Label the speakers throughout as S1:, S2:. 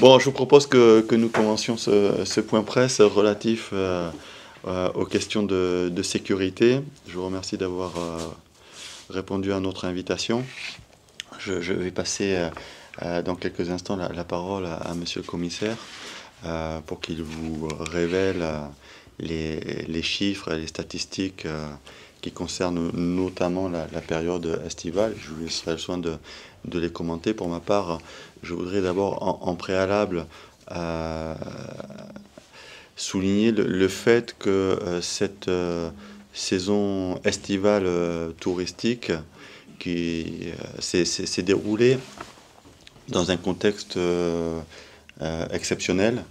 S1: Bon, je vous propose que nous commencions ce point presse relatif aux questions de sécurité. Je vous remercie d'avoir répondu à notre invitation. Je vais passer dans quelques instants la parole à Monsieur le Commissaire pour qu'il vous révèle les chiffres et les statistiques qui concernent notamment la période estivale. Je vous laisserai le soin de les commenter. Pour ma part, je voudrais d'abord en préalable souligner le fait que cette saison estivale touristique qui s'est déroulée dans un contexte exceptionnel,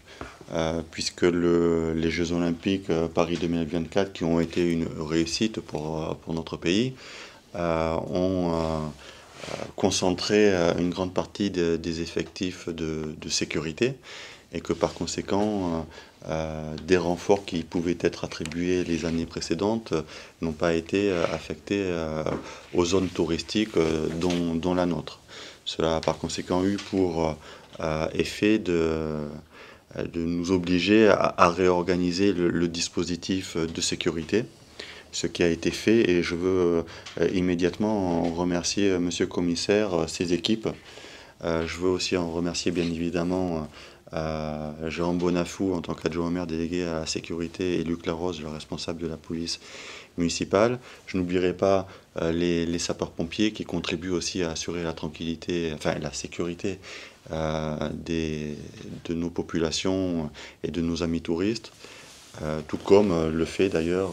S1: puisque les Jeux Olympiques Paris 2024, qui ont été une réussite pour notre pays, ont concentré une grande partie des effectifs de sécurité, et que par conséquent, des renforts qui pouvaient être attribués les années précédentes n'ont pas été affectés aux zones touristiques dont la nôtre. Cela a par conséquent eu pour effet de nous obliger à réorganiser le dispositif de sécurité, ce qui a été fait, et je veux immédiatement en remercier Monsieur le Commissaire, ses équipes. Je veux aussi en remercier bien évidemment Jérôme Bonafou en tant qu'adjoint au maire délégué à la sécurité et Luc Larose, le responsable de la police municipale. Je n'oublierai pas les sapeurs-pompiers qui contribuent aussi à assurer la tranquillité, enfin la sécurité de nos populations et de nos amis touristes, tout comme le fait d'ailleurs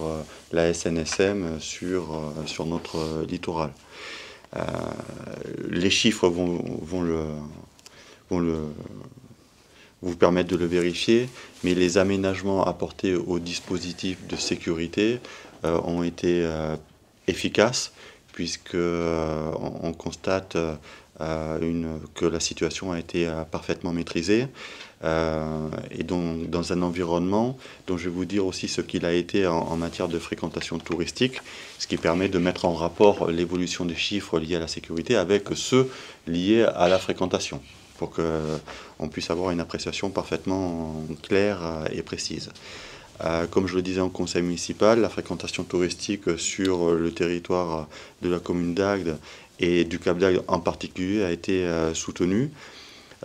S1: la SNSM sur notre littoral. Les chiffres vont vous permettre de le vérifier, mais les aménagements apportés au dispositif de sécurité ont été efficaces, puisque on constate que la situation a été parfaitement maîtrisée, et donc dans un environnement dont je vais vous dire aussi ce qu'il a été en matière de fréquentation touristique, ce qui permet de mettre en rapport l'évolution des chiffres liés à la sécurité avec ceux liés à la fréquentation, pour qu'on puisse avoir une appréciation parfaitement claire et précise. Comme je le disais en conseil municipal, la fréquentation touristique sur le territoire de la commune d'Agde et du Cap d'Agde en particulier a été soutenue.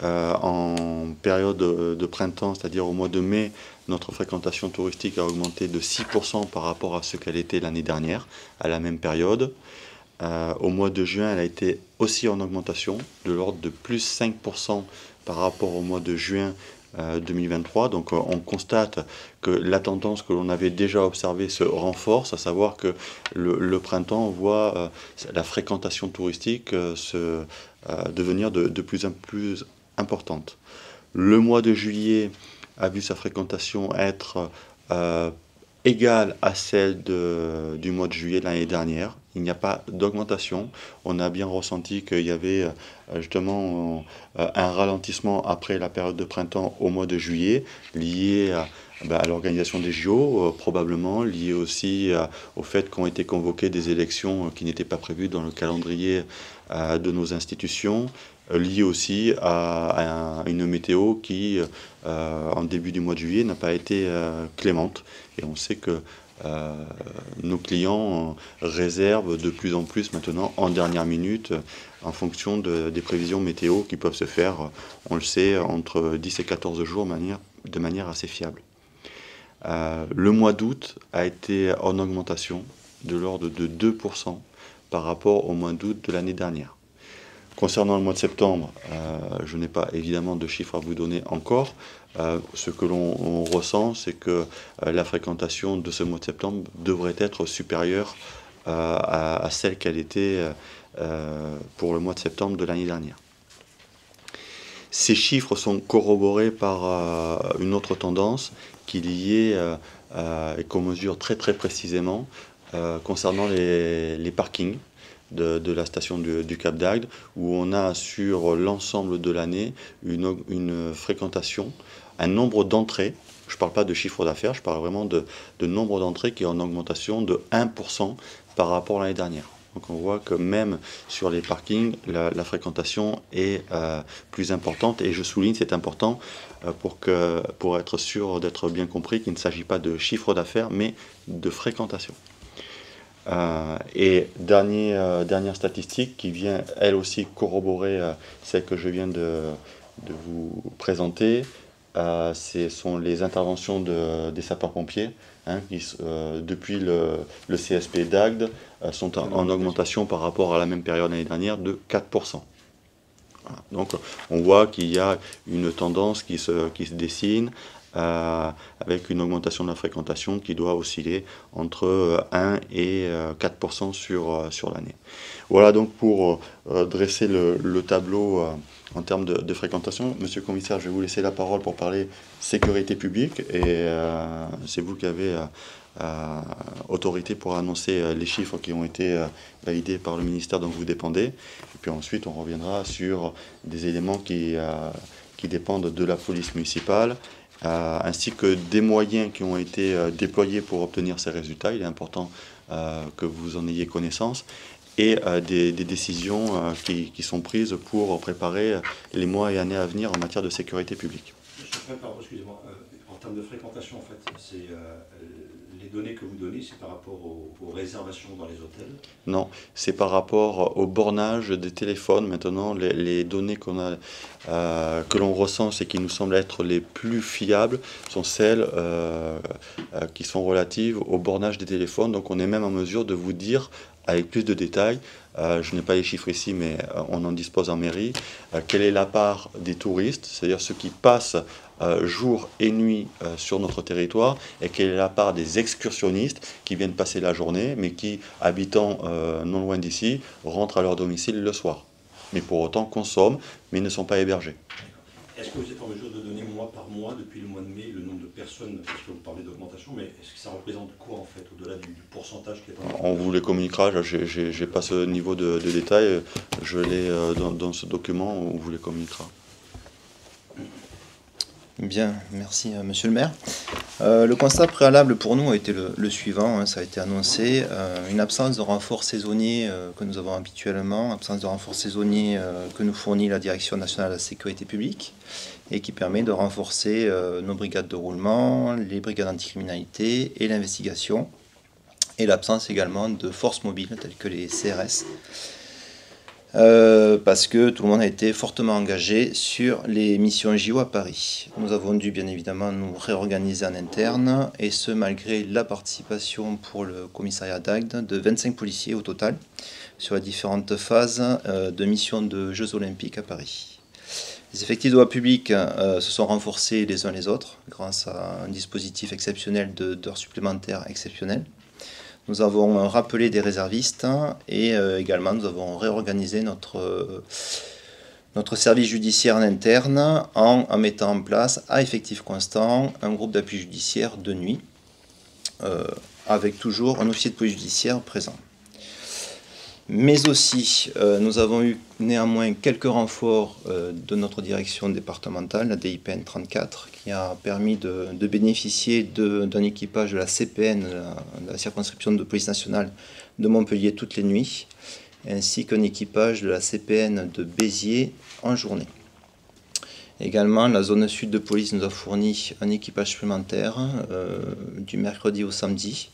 S1: En période de printemps, c'est-à-dire au mois de mai, notre fréquentation touristique a augmenté de 6% par rapport à ce qu'elle était l'année dernière, à la même période. Au mois de juin, elle a été aussi en augmentation, de l'ordre de plus 5% par rapport au mois de juin 2023. Donc on constate que la tendance que l'on avait déjà observée se renforce, à savoir que le printemps voit la fréquentation touristique devenir de plus en plus importante. Le mois de juillet a vu sa fréquentation être égale à celle du mois de juillet de l'année dernière. Il n'y a pas d'augmentation. On a bien ressenti qu'il y avait justement un ralentissement après la période de printemps au mois de juillet, lié à l'organisation des JO, probablement, lié aussi au fait qu'ont été convoquées des élections qui n'étaient pas prévues dans le calendrier de nos institutions, lié aussi à une météo qui, en début du mois de juillet, n'a pas été clémente. Et on sait que nos clients réservent de plus en plus maintenant en dernière minute, en fonction des prévisions météo qui peuvent se faire, on le sait, entre 10 et 14 jours de manière assez fiable. Le mois d'août a été en augmentation de l'ordre de 2% par rapport au mois d'août de l'année dernière. Concernant le mois de septembre, je n'ai pas évidemment de chiffres à vous donner encore. Ce que l'on ressent, c'est que la fréquentation de ce mois de septembre devrait être supérieure à celle qu'elle était pour le mois de septembre de l'année dernière. Ces chiffres sont corroborés par une autre tendance qui est liée et qu'on mesure très très précisément concernant les parkings de la station du Cap d'Agde, où on a sur l'ensemble de l'année une fréquentation, un nombre d'entrées. Je ne parle pas de chiffre d'affaires, je parle vraiment de nombre d'entrées qui est en augmentation de 1% par rapport à l'année dernière. Donc on voit que même sur les parkings, la fréquentation est plus importante. Et je souligne, c'est important pour être sûr d'être bien compris qu'il ne s'agit pas de chiffre d'affaires, mais de fréquentation. Et dernière statistique qui vient elle aussi corroborer celle que je viens de vous présenter, ce sont les interventions des sapeurs-pompiers, hein, qui, depuis le CSP d'Agde, sont en augmentation par rapport à la même période l'année dernière de 4%. Voilà. Donc on voit qu'il y a une tendance qui se dessine, avec une augmentation de la fréquentation qui doit osciller entre 1 et 4% sur l'année. Voilà donc pour dresser le tableau en termes de fréquentation. Monsieur le commissaire, je vais vous laisser la parole pour parler sécurité publique, et c'est vous qui avez autorité pour annoncer les chiffres qui ont été validés par le ministère dont vous dépendez. Et puis ensuite, on reviendra sur des éléments qui dépendent de la police municipale, ainsi que des moyens qui ont été déployés pour obtenir ces résultats. Il est important que vous en ayez connaissance, et des décisions qui sont prises pour préparer les mois et années à venir en matière de sécurité publique.
S2: Excusez-moi, en termes de fréquentation, en fait, c'est les données que vous donnez, c'est par rapport aux réservations dans les hôtels?
S1: Non, c'est par rapport au bornage des téléphones. Maintenant, les données que l'on recense et qui nous semblent être les plus fiables sont celles qui sont relatives au bornage des téléphones. Donc on est même en mesure de vous dire avec plus de détails, je n'ai pas les chiffres ici, mais on en dispose en mairie, quelle est la part des touristes, c'est-à-dire ceux qui passent jour et nuit sur notre territoire, et quelle est la part des excursionnistes qui viennent passer la journée, mais qui, habitant non loin d'ici, rentrent à leur domicile le soir, mais pour autant consomment, mais ne sont pas hébergés.
S2: Est-ce que vous êtes en mesure de donner mois par mois, depuis le mois de mai, le nombre de personnes, parce que vous parlez d'augmentation, mais est-ce que ça représente quoi en fait, au-delà du pourcentage qui est en...
S1: On vous les communiquera, je n'ai pas ce niveau de détail, je l'ai dans ce document, on vous les communiquera.
S3: Bien, merci monsieur le maire. Le constat préalable pour nous a été le suivant, hein, ça a été annoncé, une absence de renfort saisonnier que nous avons habituellement, absence de renfort saisonnier que nous fournit la Direction nationale de la sécurité publique, et qui permet de renforcer nos brigades de roulement, les brigades anticriminalité et l'investigation, et l'absence également de forces mobiles telles que les CRS. Parce que tout le monde a été fortement engagé sur les missions JO à Paris. Nous avons dû bien évidemment nous réorganiser en interne, et ce malgré la participation pour le commissariat d'Agde de 25 policiers au total sur les différentes phases de missions de Jeux Olympiques à Paris. Les effectifs de voie publique se sont renforcés les uns les autres grâce à un dispositif exceptionnel d'heures supplémentaires exceptionnelles. Nous avons rappelé des réservistes, et également nous avons réorganisé notre service judiciaire en interne en mettant en place à effectif constant un groupe d'appui judiciaire de nuit, avec toujours un officier de police judiciaire présent. Mais aussi, nous avons eu néanmoins quelques renforts de notre direction départementale, la DIPN 34, qui a permis de bénéficier d'un équipage de la CPN, de la circonscription de police nationale de Montpellier toutes les nuits, ainsi qu'un équipage de la CPN de Béziers en journée. Également, la zone sud de police nous a fourni un équipage supplémentaire du mercredi au samedi,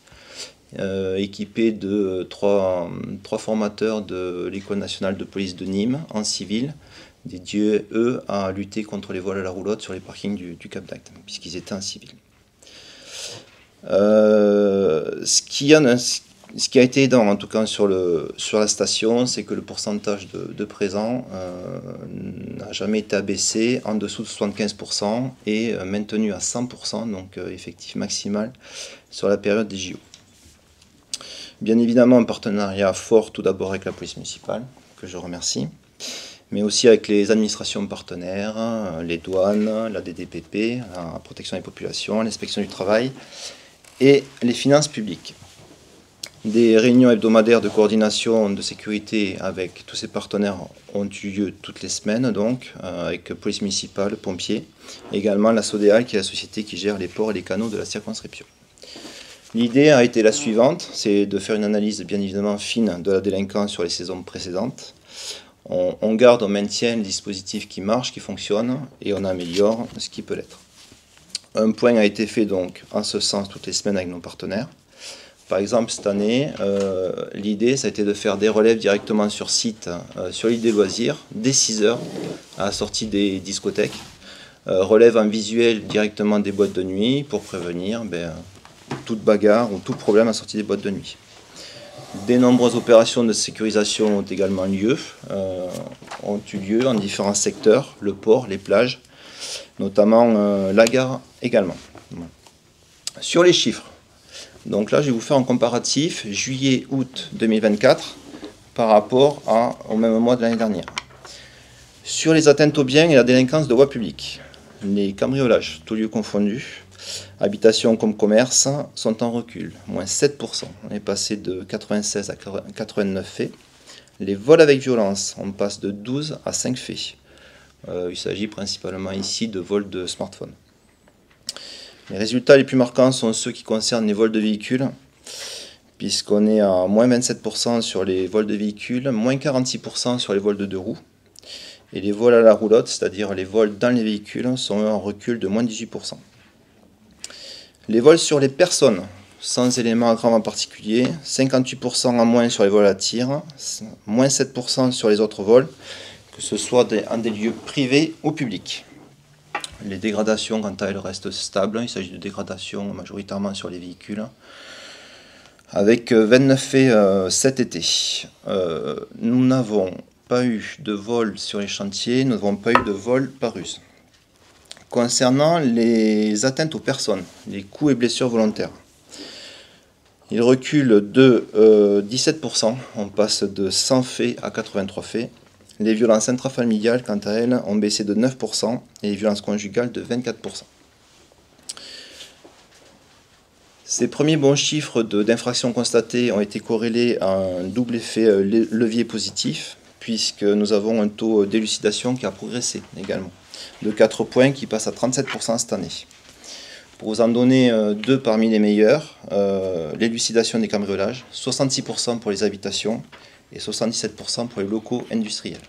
S3: équipé de trois formateurs de l'École nationale de police de Nîmes en civil, dédiés eux à lutter contre les vols à la roulotte sur les parkings du Cap d'Agde, puisqu'ils étaient en civil. Ce qui a été aidant en tout cas sur la station, c'est que le pourcentage de présents n'a jamais été abaissé en dessous de 75% et maintenu à 100%, donc effectif maximal sur la période des JO. Bien évidemment, un partenariat fort tout d'abord avec la police municipale, que je remercie, mais aussi avec les administrations partenaires, les douanes, la DDPP, la protection des populations, l'inspection du travail et les finances publiques. Des réunions hebdomadaires de coordination de sécurité avec tous ces partenaires ont eu lieu toutes les semaines, donc, avec police municipale, pompiers, et également la SODEAL, qui est la société qui gère les ports et les canaux de la circonscription. L'idée a été la suivante, c'est de faire une analyse bien évidemment fine de la délinquance sur les saisons précédentes. On garde, on maintient le dispositif qui marche, qui fonctionne, et on améliore ce qui peut l'être. Un point a été fait donc en ce sens toutes les semaines avec nos partenaires. Par exemple, cette année, l'idée, ça a été de faire des relèves directement sur site, sur l'île des loisirs, dès 6 h à la sortie des discothèques. Relève en visuel directement des boîtes de nuit pour prévenir toute bagarre ou tout problème à la sortie des boîtes de nuit. De nombreuses opérations de sécurisation ont également ont eu lieu en différents secteurs, le port, les plages, notamment la gare également. Sur les chiffres, donc là je vais vous faire un comparatif juillet-août 2024 par rapport au même mois de l'année dernière. Sur les atteintes aux biens et la délinquance de voie publique, les cambriolages, tous lieux confondus, habitations comme commerce, sont en recul, moins 7%. On est passé de 96 à 89 faits. Les vols avec violence, on passe de 12 à 5 faits. Il s'agit principalement ici de vols de smartphones. Les résultats les plus marquants sont ceux qui concernent les vols de véhicules, puisqu'on est à moins 27% sur les vols de véhicules, moins 46% sur les vols de 2 roues. Et les vols à la roulotte, c'est-à-dire les vols dans les véhicules, sont en recul de moins 18%. Les vols sur les personnes, sans éléments aggravants particuliers, 58% en moins sur les vols à tir, moins 7% sur les autres vols, que ce soit en des lieux privés ou publics. Les dégradations, quant à elles, restent stables. Il s'agit de dégradations majoritairement sur les véhicules, avec 29 faits cet été. Nous n'avons pas eu de vol sur les chantiers, nous n'avons pas eu de vol par ruse. Concernant les atteintes aux personnes, les coups et blessures volontaires, ils reculent de 17%, on passe de 100 faits à 83 faits. Les violences intrafamiliales, quant à elles, ont baissé de 9% et les violences conjugales de 24%. Ces premiers bons chiffres d'infractions constatées ont été corrélés à un double effet levier positif, puisque nous avons un taux d'élucidation qui a progressé également, de 4 points qui passe à 37% cette année. Pour vous en donner deux parmi les meilleurs, l'élucidation des cambriolages, 66% pour les habitations et 77% pour les locaux industriels.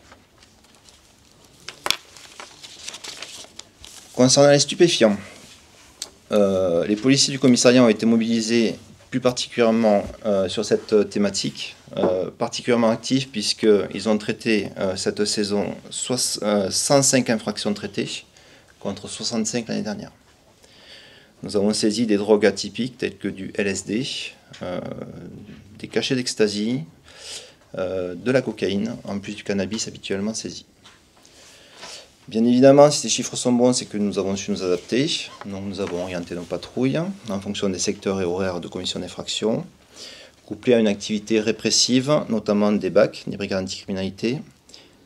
S3: Concernant les stupéfiants, les policiers du commissariat ont été mobilisés plus particulièrement sur cette thématique, particulièrement actifs puisqu'ils ont traité cette saison 105 infractions traitées contre 65 l'année dernière. Nous avons saisi des drogues atypiques telles que du LSD, des cachets d'ecstasy, de la cocaïne, en plus du cannabis habituellement saisi. Bien évidemment, si ces chiffres sont bons, c'est que nous avons su nous adapter. Donc nous avons orienté nos patrouilles en fonction des secteurs et horaires de commission d'infraction, couplés à une activité répressive, notamment des BAC, des brigades anticriminalité,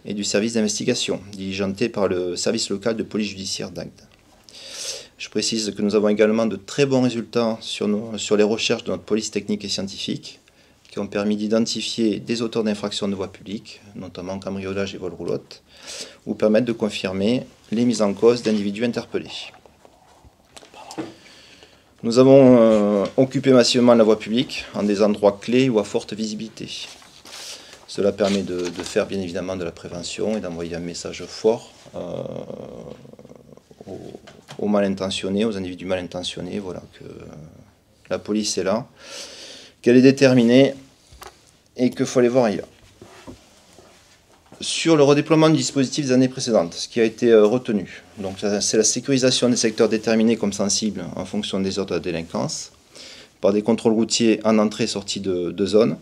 S3: et du service d'investigation, diligenté par le service local de police judiciaire d'Agde. Je précise que nous avons également de très bons résultats sur les recherches de notre police technique et scientifique, qui ont permis d'identifier des auteurs d'infractions de voie publique, notamment cambriolage et vol roulotte, ou permettre de confirmer les mises en cause d'individus interpellés. Nous avons occupé massivement la voie publique en des endroits clés ou à forte visibilité. Cela permet de faire bien évidemment de la prévention et d'envoyer un message fort aux mal intentionnés, aux individus mal intentionnés, voilà, que la police est là, qu'elle est déterminée et qu'il faut aller voir ailleurs. Sur le redéploiement du dispositif des années précédentes, ce qui a été retenu, donc c'est la sécurisation des secteurs déterminés comme sensibles en fonction des ordres de la délinquance, par des contrôles routiers en entrée et sortie de zone,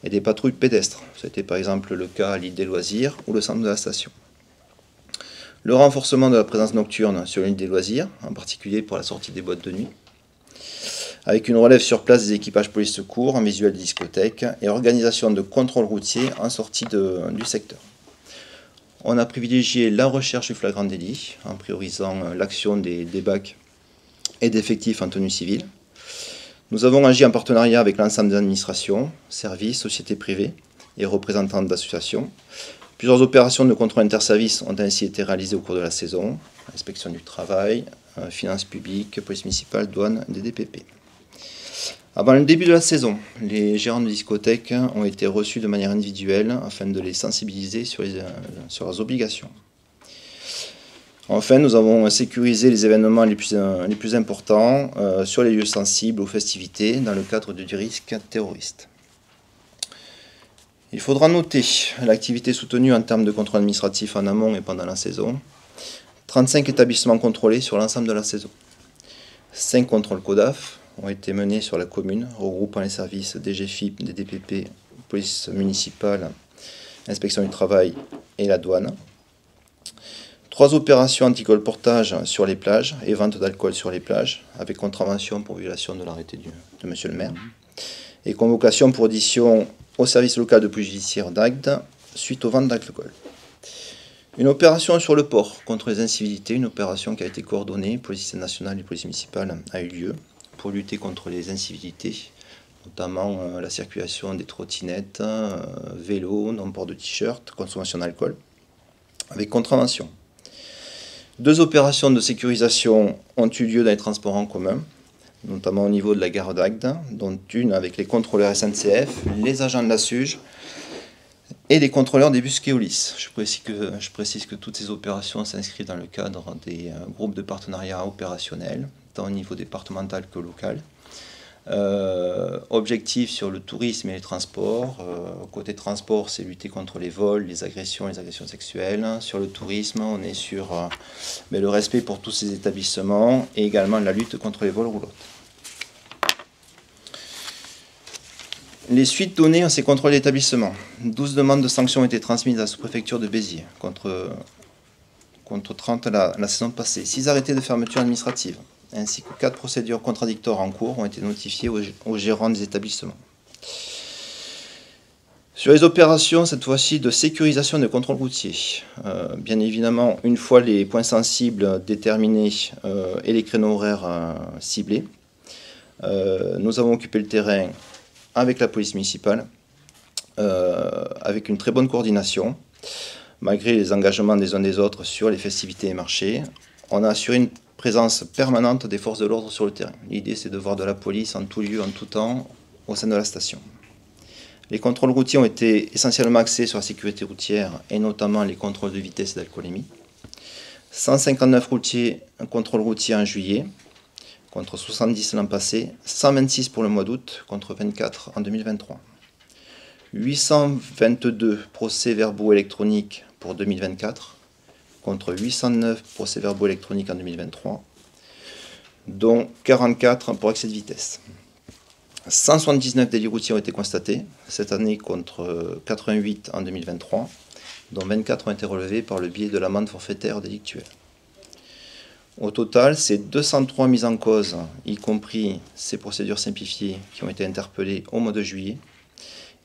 S3: et des patrouilles pédestres. C'était par exemple le cas à l'île des loisirs ou le centre de la station. Le renforcement de la présence nocturne sur l'île des loisirs, en particulier pour la sortie des boîtes de nuit, avec une relève sur place des équipages police secours en visuel de discothèque et organisation de contrôle routier en sortie du secteur. On a privilégié la recherche du flagrant délit en priorisant l'action des BAC et d'effectifs en tenue civile. Nous avons agi en partenariat avec l'ensemble des administrations, services, sociétés privées et représentants d'associations. Plusieurs opérations de contrôle interservices ont ainsi été réalisées au cours de la saison, inspection du travail, finances publiques, police municipale, douane, des DPP. Avant le début de la saison, les gérants de discothèques ont été reçus de manière individuelle afin de les sensibiliser sur leurs obligations. Enfin, nous avons sécurisé les événements les plus importants sur les lieux sensibles aux festivités dans le cadre du risque terroriste. Il faudra noter l'activité soutenue en termes de contrôle administratif en amont et pendant la saison. 35 établissements contrôlés sur l'ensemble de la saison. 5 contrôles CODAF ont été menés sur la commune, regroupant les services DGFIP, DDPP, police municipale, inspection du travail et la douane. 3 opérations anti-colportage sur les plages et vente d'alcool sur les plages, avec contravention pour violation de l'arrêté de monsieur le maire. Et convocation pour audition au service local de police judiciaire d'Agde suite aux ventes d'alcool. Une opération sur le port contre les incivilités, une opération qui a été coordonnée, police nationale et police municipale, a eu lieu pour lutter contre les incivilités, notamment la circulation des trottinettes, vélos, non-port de t-shirt, consommation d'alcool, avec contravention. 2 opérations de sécurisation ont eu lieu dans les transports en commun, notamment au niveau de la gare d'Agde, dont une avec les contrôleurs SNCF, les agents de la SUGE et les contrôleurs des bus Keolis. Je précise que toutes ces opérations s'inscrivent dans le cadre des groupes de partenariat opérationnels, tant au niveau départemental que local. Objectif sur le tourisme et les transports. Côté transport, c'est lutter contre les vols, les agressions sexuelles. Sur le tourisme, on est sur le respect pour tous ces établissements et également la lutte contre les vols roulottes. Les suites données à ces contrôles d'établissement. 12 demandes de sanctions ont été transmises à la sous-préfecture de Béziers contre 30 la saison passée. 6 arrêtés de fermeture administrative, ainsi que 4 procédures contradictoires en cours ont été notifiées aux gérants des établissements. Sur les opérations, cette fois-ci, de sécurisation des contrôles routiers, bien évidemment, une fois les points sensibles déterminés et les créneaux horaires ciblés, nous avons occupé le terrain avec la police municipale, avec une très bonne coordination, malgré les engagements des uns des autres sur les festivités et marchés. On a assuré une présence permanente des forces de l'ordre sur le terrain. L'idée, c'est de voir de la police en tout lieu, en tout temps, au sein de la station. Les contrôles routiers ont été essentiellement axés sur la sécurité routière et notamment les contrôles de vitesse et d'alcoolémie. 159 contrôles routiers en juillet, contre 70 l'an passé, 126 pour le mois d'août, contre 24 en 2023. 822 procès-verbaux électroniques pour 2024, contre 809 procès-verbaux électroniques en 2023, dont 44 pour excès de vitesse. 179 délits routiers ont été constatés cette année contre 88 en 2023, dont 24 ont été relevés par le biais de l'amende forfaitaire délictuelle. Au total, c'est 203 mises en cause, y compris ces procédures simplifiées qui ont été interpellées au mois de juillet,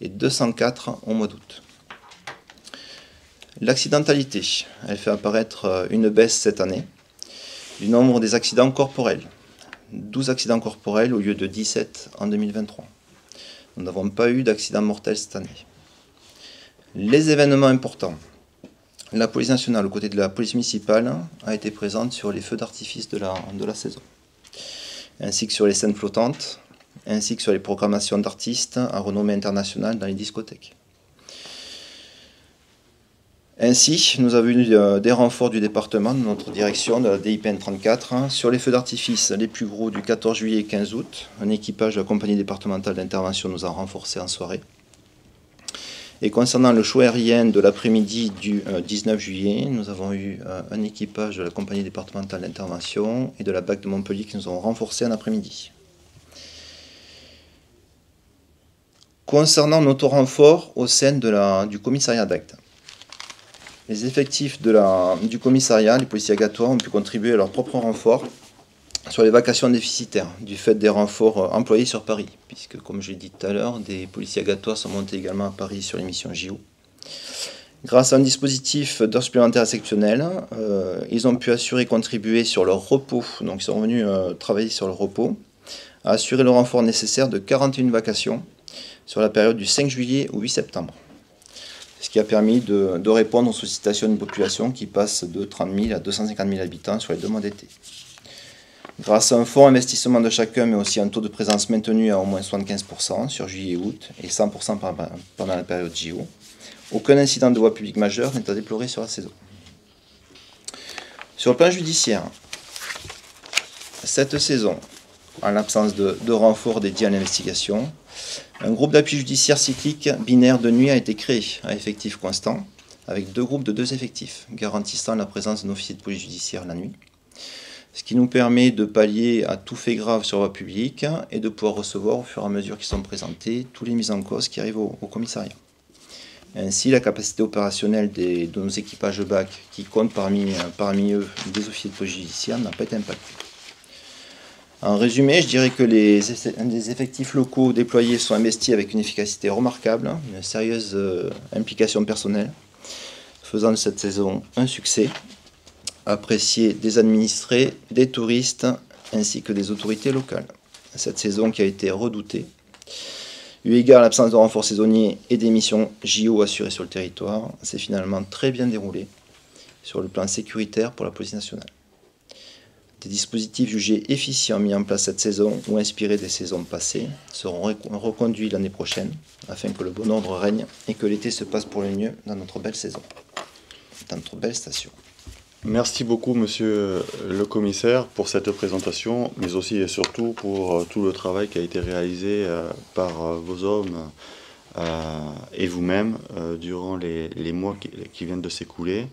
S3: et 204 au mois d'août. L'accidentalité, elle fait apparaître une baisse cette année du nombre des accidents corporels. 12 accidents corporels au lieu de 17 en 2023. Nous n'avons pas eu d'accident mortel cette année. Les événements importants. La police nationale, aux côtés de la police municipale, a été présente sur les feux d'artifice de la saison, ainsi que sur les scènes flottantes, ainsi que sur les programmations d'artistes à renommée internationale dans les discothèques. Ainsi, nous avons eu des renforts du département, de notre direction, de la DIPN 34, sur les feux d'artifice les plus gros du 14 juillet et 15 août. Un équipage de la compagnie départementale d'intervention nous a renforcés en soirée. Et concernant le show aérien de l'après-midi du 19 juillet, nous avons eu un équipage de la compagnie départementale d'intervention et de la BAC de Montpellier qui nous ont renforcés en après-midi. Concernant notre renfort au sein du commissariat d'Agde. Les effectifs du commissariat, les policiers agatois, ont pu contribuer à leur propre renfort sur les vacations déficitaires, du fait des renforts employés sur Paris, puisque, comme je l'ai dit tout à l'heure, des policiers agatois sont montés également à Paris sur les missions JO. Grâce à un dispositif d'heures supplémentaires exceptionnelles, ils ont pu assurer et contribuer sur leur repos, donc ils sont venus travailler sur leur repos, à assurer le renfort nécessaire de 41 vacations sur la période du 5 juillet au 8 septembre. Ce qui a permis de répondre aux sollicitations d'une population qui passe de 30 000 à 250 000 habitants sur les 2 mois d'été. grâce à un fort investissement de chacun, mais aussi un taux de présence maintenu à au moins 75% sur juillet et août, et 100% pendant la période JO. Aucun incident de voie publique majeur n'est à déplorer sur la saison. Sur le plan judiciaire, cette saison, en l'absence de renfort dédié à l'investigation, un groupe d'appui judiciaire cyclique binaire de nuit a été créé à effectif constant, avec 2 groupes de 2 effectifs, garantissant la présence d'un officier de police judiciaire la nuit, ce qui nous permet de pallier à tout fait grave sur voie publique et de pouvoir recevoir, au fur et à mesure qu'ils sont présentés, tous les mises en cause qui arrivent au commissariat. Ainsi, la capacité opérationnelle de nos équipages BAC, qui comptent parmi eux des officiers de police judiciaire, n'a pas été impactée. En résumé, je dirais que les effectifs locaux déployés sont investis avec une efficacité remarquable, une sérieuse implication personnelle, faisant de cette saison un succès, apprécié des administrés, des touristes, ainsi que des autorités locales. Cette saison qui a été redoutée, eu égard à l'absence de renforts saisonniers et des missions JO assurées sur le territoire, s'est finalement très bien déroulée sur le plan sécuritaire pour la police nationale. Des dispositifs jugés efficients mis en place cette saison ou inspirés des saisons passées seront reconduits l'année prochaine afin que le bon ordre règne et que l'été se passe pour le mieux dans notre belle saison, dans notre belle station.
S1: Merci beaucoup, monsieur le commissaire, pour cette présentation, mais aussi et surtout pour tout le travail qui a été réalisé par vos hommes et vous-même durant les mois qui viennent de s'écouler.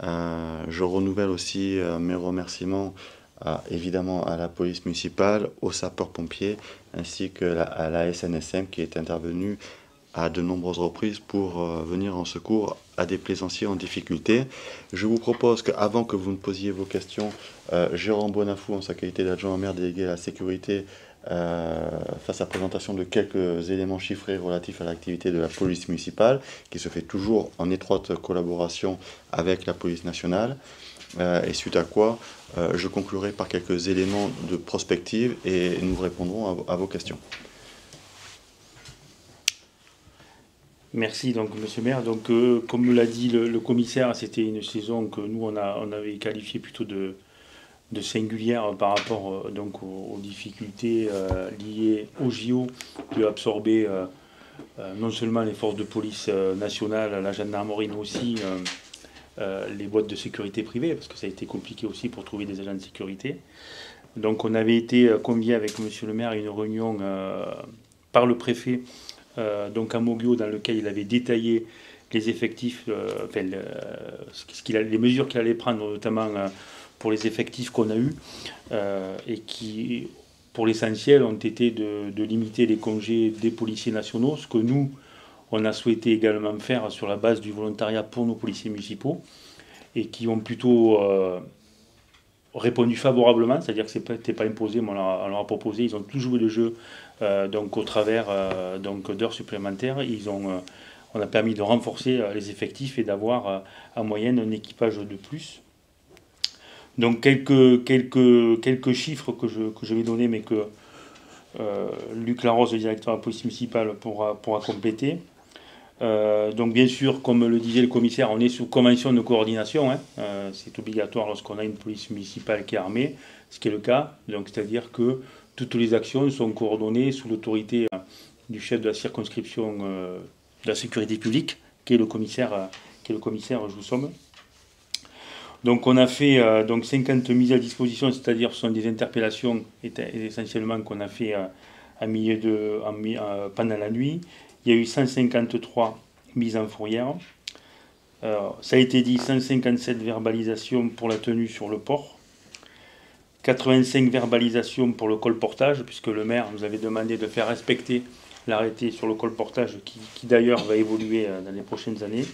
S1: Je renouvelle aussi mes remerciements évidemment à la police municipale, aux sapeurs-pompiers, ainsi qu'à la SNSM qui est intervenue à de nombreuses reprises pour venir en secours à des plaisanciers en difficulté. Je vous propose qu'avant que vous ne posiez vos questions, Jérôme Bonafou, en sa qualité d'adjoint au maire délégué à la sécurité, fasse la présentation de quelques éléments chiffrés relatifs à l'activité de la police municipale, qui se fait toujours en étroite collaboration avec la police nationale, et suite à quoi je conclurai par quelques éléments de prospective et nous répondrons à vos questions.
S4: Merci, donc, monsieur le maire. Donc, comme l'a dit le commissaire, c'était une saison que nous, on avait qualifiée plutôt de singulière par rapport donc, aux difficultés liées au JO, qui a absorbé non seulement les forces de police nationales, la gendarmerie, mais aussi les boîtes de sécurité privées, parce que ça a été compliqué aussi pour trouver des agents de sécurité. Donc, on avait été conviés avec monsieur le maire à une réunion par le préfet donc à Moguio, dans lequel il avait détaillé les effectifs, les mesures qu'il allait prendre, notamment pour les effectifs qu'on a eus, et qui, pour l'essentiel, ont été de limiter les congés des policiers nationaux, ce que nous, on a souhaité également faire sur la base du volontariat pour nos policiers municipaux, et qui ont plutôt répondu favorablement, c'est-à-dire que ce n'était pas imposé, mais on leur a proposé, ils ont tout joué le jeu donc au travers d'heures supplémentaires. On a permis de renforcer les effectifs et d'avoir en moyenne un équipage de plus. Donc quelques chiffres que je vais donner, mais que Luc Larose, le directeur de la police municipale, pourra compléter. Donc bien sûr, comme le disait le commissaire, on est sous convention de coordination, hein. C'est obligatoire lorsqu'on a une police municipale qui est armée, ce qui est le cas. Donc c'est-à-dire que toutes les actions sont coordonnées sous l'autorité du chef de la circonscription de la sécurité publique, qui est le commissaire Joussomme. Donc on a fait donc 50 mises à disposition, c'est-à-dire ce sont des interpellations essentiellement qu'on a fait pendant la nuit. Il y a eu 153 mises en fourrière. Ça a été dit, 157 verbalisations pour la tenue sur le port. 85 verbalisations pour le colportage, puisque le maire nous avait demandé de faire respecter l'arrêté sur le colportage, qui d'ailleurs va évoluer dans les prochaines années.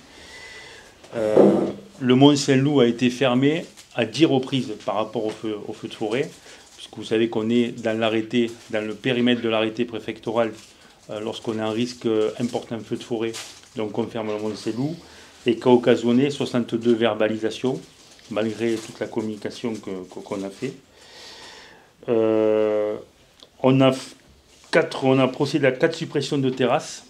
S4: Le Mont Saint-Loup a été fermé à 10 reprises par rapport au feu de forêt, puisque vous savez qu'on est dans l'arrêté, dans le périmètre de l'arrêté préfectoral, lorsqu'on a un risque important de feu de forêt, donc on ferme le Mont Saint-Loup, et qu'a occasionné 62 verbalisations, malgré toute la communication qu'on a fait. On a procédé à 4 suppressions de terrasses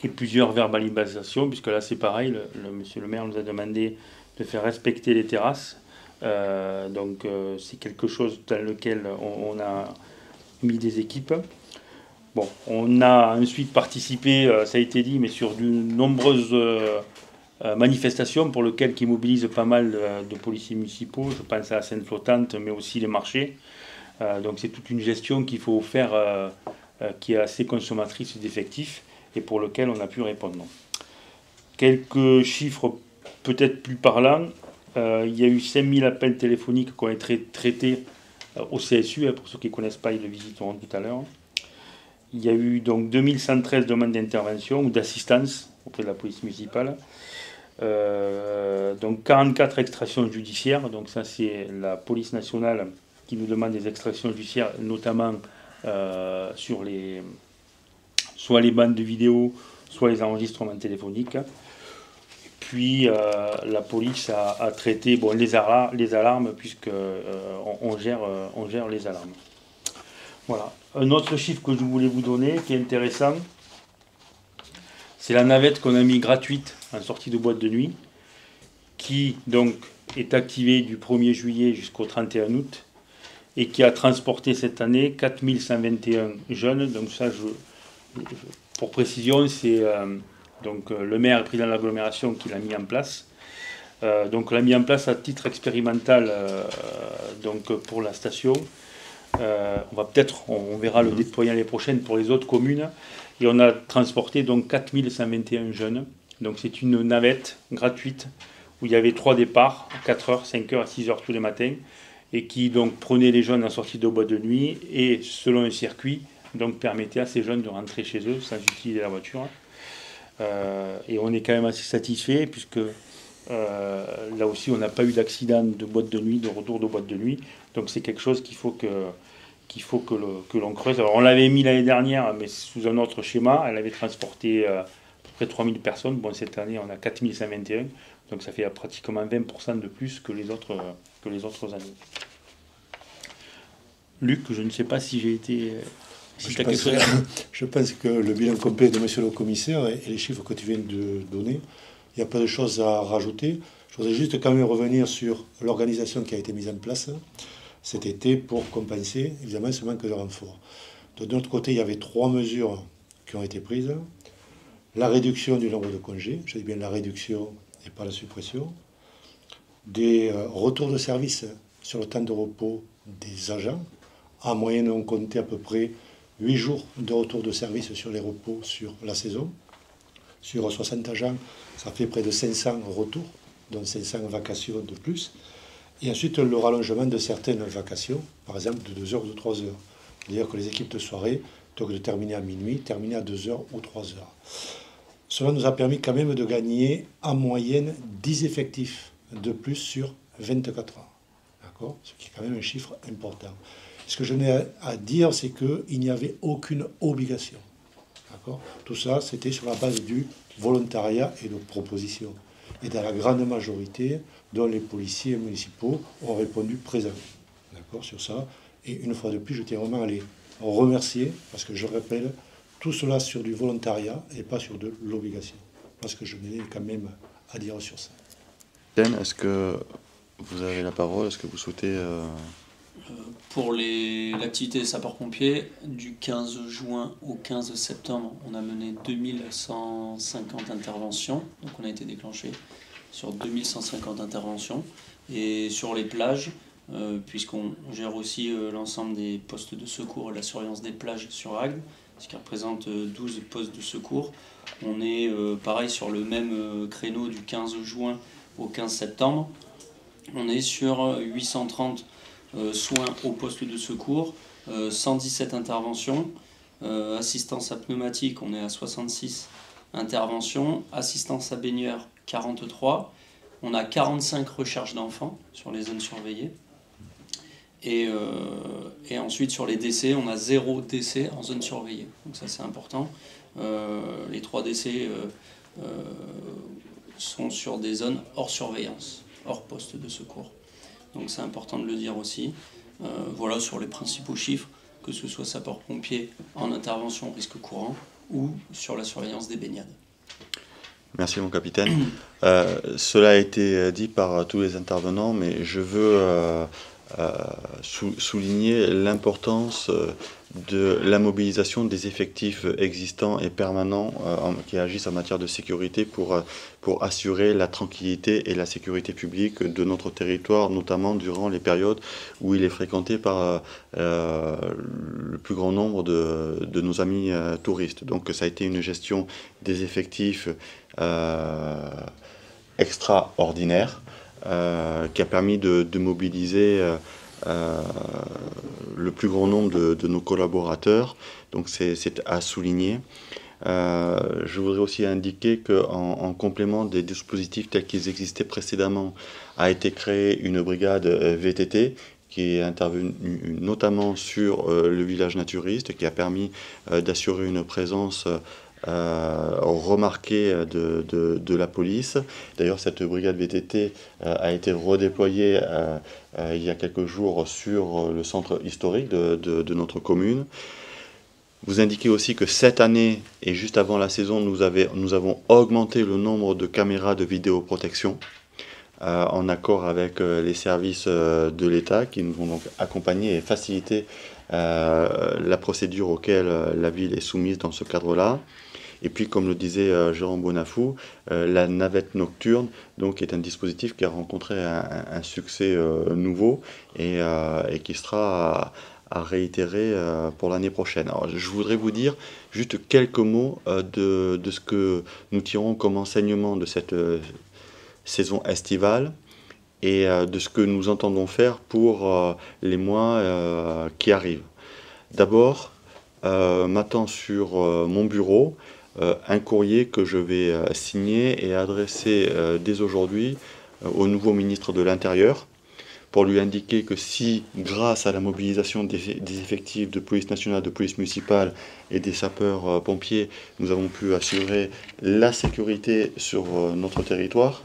S4: et plusieurs verbalisations, puisque là c'est pareil, monsieur le maire nous a demandé de faire respecter les terrasses. Donc c'est quelque chose dans lequel on a mis des équipes. Bon, on a ensuite participé, ça a été dit, mais sur de nombreuses manifestations pour lesquelles qui mobilisent pas mal de policiers municipaux. Je pense à la scène flottante, mais aussi les marchés. Donc c'est toute une gestion qu'il faut faire, qui est assez consommatrice d'effectifs et pour lequel on a pu répondre. Quelques chiffres peut-être plus parlants. Il y a eu 5000 appels téléphoniques qui ont été traités au CSU. Pour ceux qui ne connaissent pas, ils le visiteront tout à l'heure. Il y a eu donc 2113 demandes d'intervention ou d'assistance auprès de la police municipale. Donc 44 extractions judiciaires. Donc ça, c'est la police nationale qui nous demande des extractions judiciaires, notamment sur soit les bandes de vidéo, soit les enregistrements téléphoniques. Et puis la police a traité les alarmes, puisqu'on gère les alarmes. Voilà. Un autre chiffre que je voulais vous donner, qui est intéressant, c'est la navette qu'on a mis gratuite en sortie de boîte de nuit, qui donc est activée du 1er juillet jusqu'au 31 août, et qui a transporté cette année 4121 jeunes. Donc ça, pour précision, c'est le maire et le président de l'agglomération qui l'a mis en place. Donc on l'a mis en place à titre expérimental pour la station. On verra le déployer l'année prochaine pour les autres communes. Et on a transporté donc 4121 jeunes. Donc c'est une navette gratuite où il y avait 3 départs, 4h, 5h et 6h tous les matins, et qui donc prenait les jeunes en sortie de boîte de nuit et selon un circuit, donc permettait à ces jeunes de rentrer chez eux sans utiliser la voiture. Et on est quand même assez satisfait puisque là aussi on n'a pas eu d'accident de boîte de nuit, de retour de boîte de nuit. Donc c'est quelque chose qu'il faut que l'on creuse. Alors on l'avait mis l'année dernière, mais sous un autre schéma. Elle avait transporté à peu près 3000 personnes. Bon, cette année on a 4121, donc ça fait pratiquement 20% de plus que les autres années. Luc, je ne sais pas si j'ai été...
S5: Je pense que le bilan complet de monsieur le commissaire et les chiffres que tu viens de donner, il n'y a pas de choses à rajouter. Je voudrais juste quand même revenir sur l'organisation qui a été mise en place cet été pour compenser évidemment ce manque de renfort. De notre côté, il y avait 3 mesures qui ont été prises. La réduction du nombre de congés, je dis bien la réduction et pas la suppression. Des retours de service sur le temps de repos des agents. En moyenne, on comptait à peu près 8 jours de retour de service sur les repos sur la saison. Sur 60 agents, ça fait près de 500 retours, dont 500 vacations de plus. Et ensuite, le rallongement de certaines vacations, par exemple de 2 heures ou de 3 heures. C'est-à-dire que les équipes de soirée, plutôt que de terminer à minuit, terminaient à 2 heures ou 3 heures. Cela nous a permis quand même de gagner en moyenne 10 effectifs de plus sur 24 heures. D'accord ? Ce qui est quand même un chiffre important. Ce que je n'ai à dire, c'est qu'il n'y avait aucune obligation. D'accord ? Tout ça, c'était sur la base du volontariat et de propositions. Et dans la grande majorité, dont les policiers municipaux ont répondu présent. D'accord ? Sur ça. Et une fois de plus, je tiens vraiment à les remercier, parce que je rappelle, tout cela sur du volontariat et pas sur de l'obligation. Parce que je n'ai quand même à dire sur ça.
S1: Est-ce que vous avez la parole? Est-ce que vous souhaitez...
S6: Pour l'activité des sapeurs-pompiers, du 15 juin au 15 septembre, on a mené 2150 interventions. Donc on a été déclenché sur 2150 interventions. Et sur les plages, puisqu'on gère aussi l'ensemble des postes de secours et la surveillance des plages sur Agde, ce qui représente 12 postes de secours. On est pareil sur le même créneau du 15 juin au 15 septembre. On est sur 830 soins au poste de secours, 117 interventions, assistance à pneumatique, on est à 66 interventions, assistance à baigneur, 43, on a 45 recherches d'enfants sur les zones surveillées, et ensuite sur les décès, on a 0 décès en zone surveillée, donc ça c'est important. Les 3 décès sont sur des zones hors surveillance, hors poste de secours. Donc c'est important de le dire aussi. Voilà sur les principaux chiffres, que ce soit sapeurs-pompiers en intervention risque courant ou sur la surveillance des baignades.
S1: Merci mon capitaine. Cela a été dit par tous les intervenants, mais je veux souligner l'importance de la mobilisation des effectifs existants et permanents qui agissent en matière de sécurité pour assurer la tranquillité et la sécurité publique de notre territoire, notamment durant les périodes où il est fréquenté par le plus grand nombre de nos amis touristes. Donc ça a été une gestion des effectifs extraordinaire qui a permis de mobiliser le plus grand nombre de nos collaborateurs, donc c'est à souligner. Je voudrais aussi indiquer qu'en complément des dispositifs tels qu'ils existaient précédemment, a été créée une brigade VTT qui est intervenue notamment sur le village naturiste, qui a permis d'assurer une présence remarquée de la police. D'ailleurs, cette brigade VTT a été redéployée il y a quelques jours sur le centre historique de notre commune. Vous indiquez aussi que cette année, et juste avant la saison, nous avons augmenté le nombre de caméras de vidéoprotection en accord avec les services de l'État qui nous ont donc accompagnés et facilité la procédure auquel la ville est soumise dans ce cadre-là. Et puis, comme le disait Jérôme Bonafou, la navette nocturne donc, est un dispositif qui a rencontré un succès nouveau et qui sera à réitérer pour l'année prochaine. Alors, je voudrais vous dire juste quelques mots de ce que nous tirons comme enseignement de cette saison estivale et de ce que nous entendons faire pour les mois qui arrivent. D'abord, m'attend sur mon bureau un courrier que je vais signer et adresser dès aujourd'hui au nouveau ministre de l'Intérieur pour lui indiquer que si, grâce à la mobilisation des effectifs de police nationale, de police municipale et des sapeurs-pompiers, nous avons pu assurer la sécurité sur notre territoire,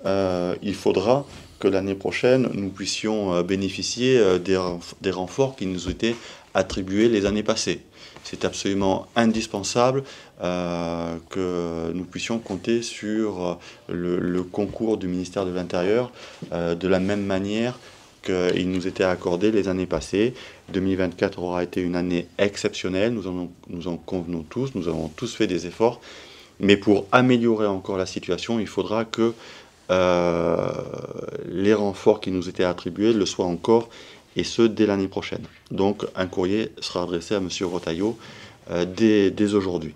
S1: il faudra que l'année prochaine, nous puissions bénéficier des renforts qui nous étaient attribués les années passées. C'est absolument indispensable que nous puissions compter sur le concours du ministère de l'Intérieur de la même manière qu'il nous était accordé les années passées. 2024 aura été une année exceptionnelle, nous en convenons tous, nous avons tous fait des efforts, mais pour améliorer encore la situation, il faudra que les renforts qui nous étaient attribués le soient encore, et ce, dès l'année prochaine. Donc, un courrier sera adressé à M. Rotaillot dès aujourd'hui.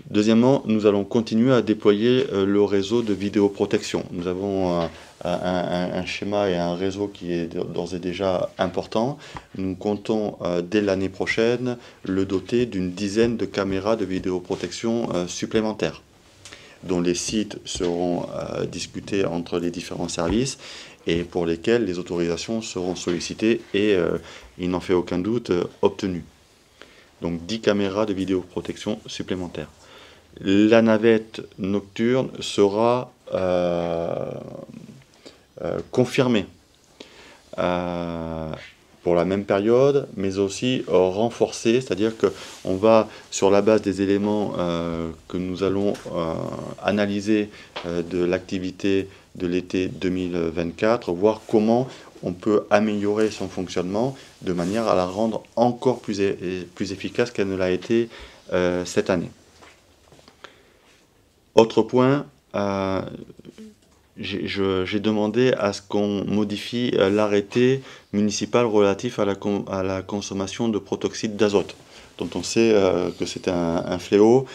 S1: Deuxièmement, nous allons continuer à déployer le réseau de vidéoprotection. Nous avons un schéma et un réseau qui est d'ores et déjà important. Nous comptons, dès l'année prochaine, le doter d'une dizaine de caméras de vidéoprotection supplémentaires, dont les sites seront discutés entre les différents services et pour lesquels les autorisations seront sollicitées et, il n'en fait aucun doute, obtenues. Donc 10 caméras de vidéoprotection supplémentaires. La navette nocturne sera confirmée pour la même période, mais aussi renforcée, c'est-à-dire qu'on va, sur la base des éléments que nous allons analyser de l'activité de l'été 2024, voir comment on peut améliorer son fonctionnement de manière à la rendre encore plus efficace qu'elle ne l'a été cette année. Autre point, j'ai demandé à ce qu'on modifie l'arrêté municipal relatif à la consommation de protoxyde d'azote, dont on sait que c'est un fléau,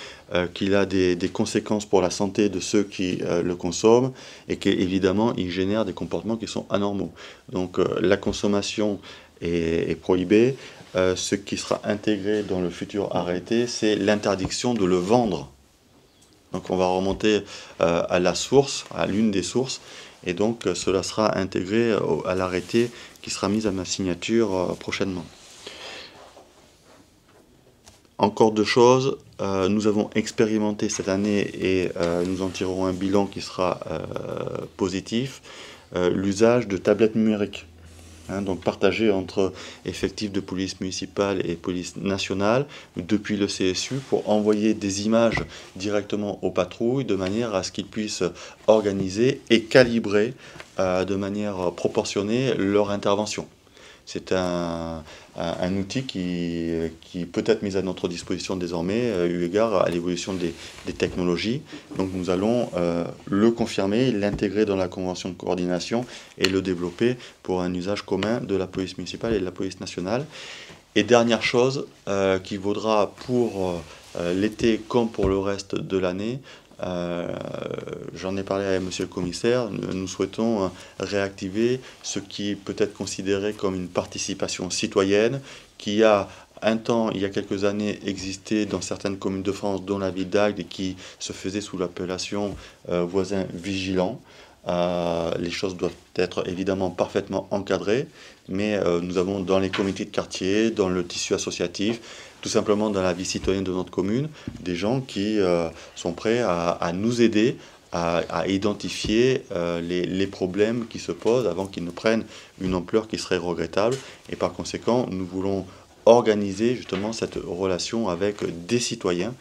S1: qu'il a des conséquences pour la santé de ceux qui le consomment et qu'évidemment il génère des comportements qui sont anormaux. Donc la consommation est prohibée. Ce qui sera intégré dans le futur arrêté, c'est l'interdiction de le vendre. Donc on va remonter à la source, à l'une des sources, et donc cela sera intégré à l'arrêté qui sera mis à ma signature prochainement. Encore deux choses, nous avons expérimenté cette année et nous en tirerons un bilan qui sera positif, l'usage de tablettes numériques. donc partagé entre effectifs de police municipale et police nationale depuis le CSU pour envoyer des images directement aux patrouilles de manière à ce qu'ils puissent organiser et calibrer de manière proportionnée leur intervention. C'est un outil qui peut être mis à notre disposition désormais, eu égard à l'évolution des technologies. Donc nous allons le confirmer, l'intégrer dans la convention de coordination et le développer pour un usage commun de la police municipale et de la police nationale. Et dernière chose qui vaudra pour l'été comme pour le reste de l'année, j'en ai parlé avec monsieur le commissaire, nous souhaitons réactiver ce qui peut être considéré comme une participation citoyenne qui a un temps, il y a quelques années, existé dans certaines communes de France, dont la ville d'Agde, et qui se faisait sous l'appellation voisin vigilant. Les choses doivent être évidemment parfaitement encadrées, mais nous avons dans les comités de quartier, dans le tissu associatif, tout simplement dans la vie citoyenne de notre commune, des gens qui sont prêts à nous aider à identifier les problèmes qui se posent avant qu'ils ne prennent une ampleur qui serait regrettable. Et par conséquent, nous voulons organiser justement cette relation avec des citoyens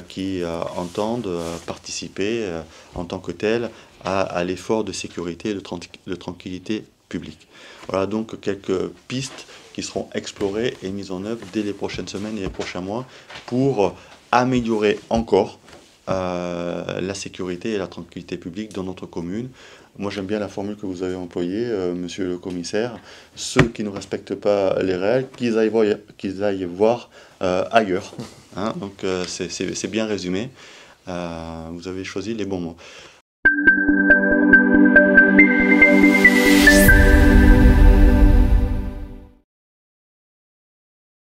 S1: qui entendent participer en tant que tels à l'effort de sécurité et de tranquillité publique. Voilà donc quelques pistes qui seront explorées et mises en œuvre dès les prochaines semaines et les prochains mois pour améliorer encore la sécurité et la tranquillité publique dans notre commune. Moi j'aime bien la formule que vous avez employée, monsieur le commissaire, ceux qui ne respectent pas les règles, qu'ils aillent voir ailleurs. Donc c'est bien résumé, vous avez choisi les bons mots.